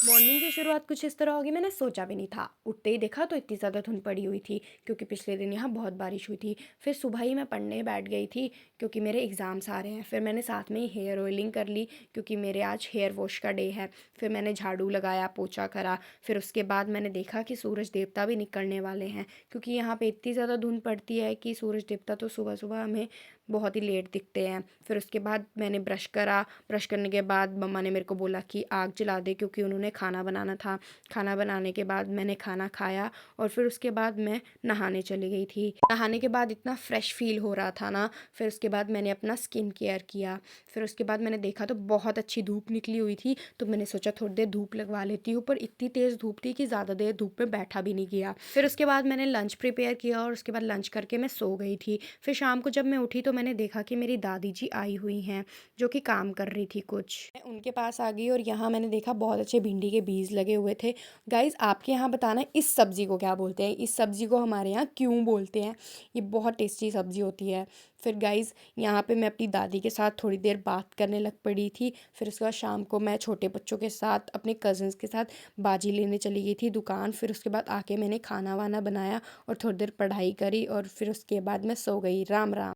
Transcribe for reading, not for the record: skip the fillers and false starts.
Morning की शुरुआत कुछ इस तरह होगी, मैंने सोचा भी नहीं था। उठते ही देखा तो इतनी ज़्यादा धुंध पड़ी हुई थी, क्योंकि पिछले दिन यहाँ बहुत बारिश हुई थी। फिर सुबह ही मैं पढ़ने बैठ गई थी, क्योंकि मेरे एग्ज़ाम्स आ रहे हैं। फिर मैंने साथ में ही हेयर ऑयलिंग कर ली, क्योंकि मेरे आज हेयर वॉश का डे है। फिर मैंने झाड़ू लगाया, पोछा करा। फिर उसके बाद मैंने देखा कि सूरज देवता भी निकलने वाले हैं, क्योंकि यहाँ पे इतनी ज़्यादा धुंध पड़ती है कि सूरज देवता तो सुबह सुबह हमें बहुत ही लेट दिखते हैं। फिर उसके बाद मैंने ब्रश करा। ब्रश करने के बाद मम्मा ने मेरे को बोला कि आग जला दे, क्योंकि उन्होंने खाना बनाना था। खाना बनाने के बाद मैंने खाना खाया और फिर उसके बाद मैं नहाने चली गई थी। नहाने के बाद इतना फ्रेश फ़ील हो रहा था ना। फिर उसके बाद मैंने अपना स्किन केयर किया। फिर उसके बाद मैंने देखा तो बहुत अच्छी धूप निकली हुई थी, तो मैंने सोचा थोड़ी देर धूप लगवा लेती हूँ, पर इतनी तेज़ धूप थी कि ज़्यादा देर धूप में बैठा भी नहीं गया। फिर उसके बाद मैंने लंच प्रिपेयर किया और उसके बाद लंच करके मैं सो गई थी। फिर शाम को जब मैं उठी तो मैंने देखा कि मेरी दादी जी आई हुई हैं, जो कि काम कर रही थी कुछ। मैं उनके पास आ गई और यहाँ मैंने देखा बहुत अच्छे भिंडी के बीज लगे हुए थे। गाइज़, आपके यहाँ बताना इस सब्ज़ी को क्या बोलते हैं? इस सब्ज़ी को हमारे यहाँ क्यों बोलते हैं? ये बहुत टेस्टी सब्ज़ी होती है। फिर गाइज़, यहाँ पे मैं अपनी दादी के साथ थोड़ी देर बात करने लग पड़ी थी। फिर उसके बाद शाम को मैं छोटे बच्चों के साथ, अपने कज़न्स के साथ बाजी लेने चली गई थी दुकान। फिर उसके बाद आके मैंने खाना वाना बनाया और थोड़ी देर पढ़ाई करी और फिर उसके बाद मैं सो गई। राम राम।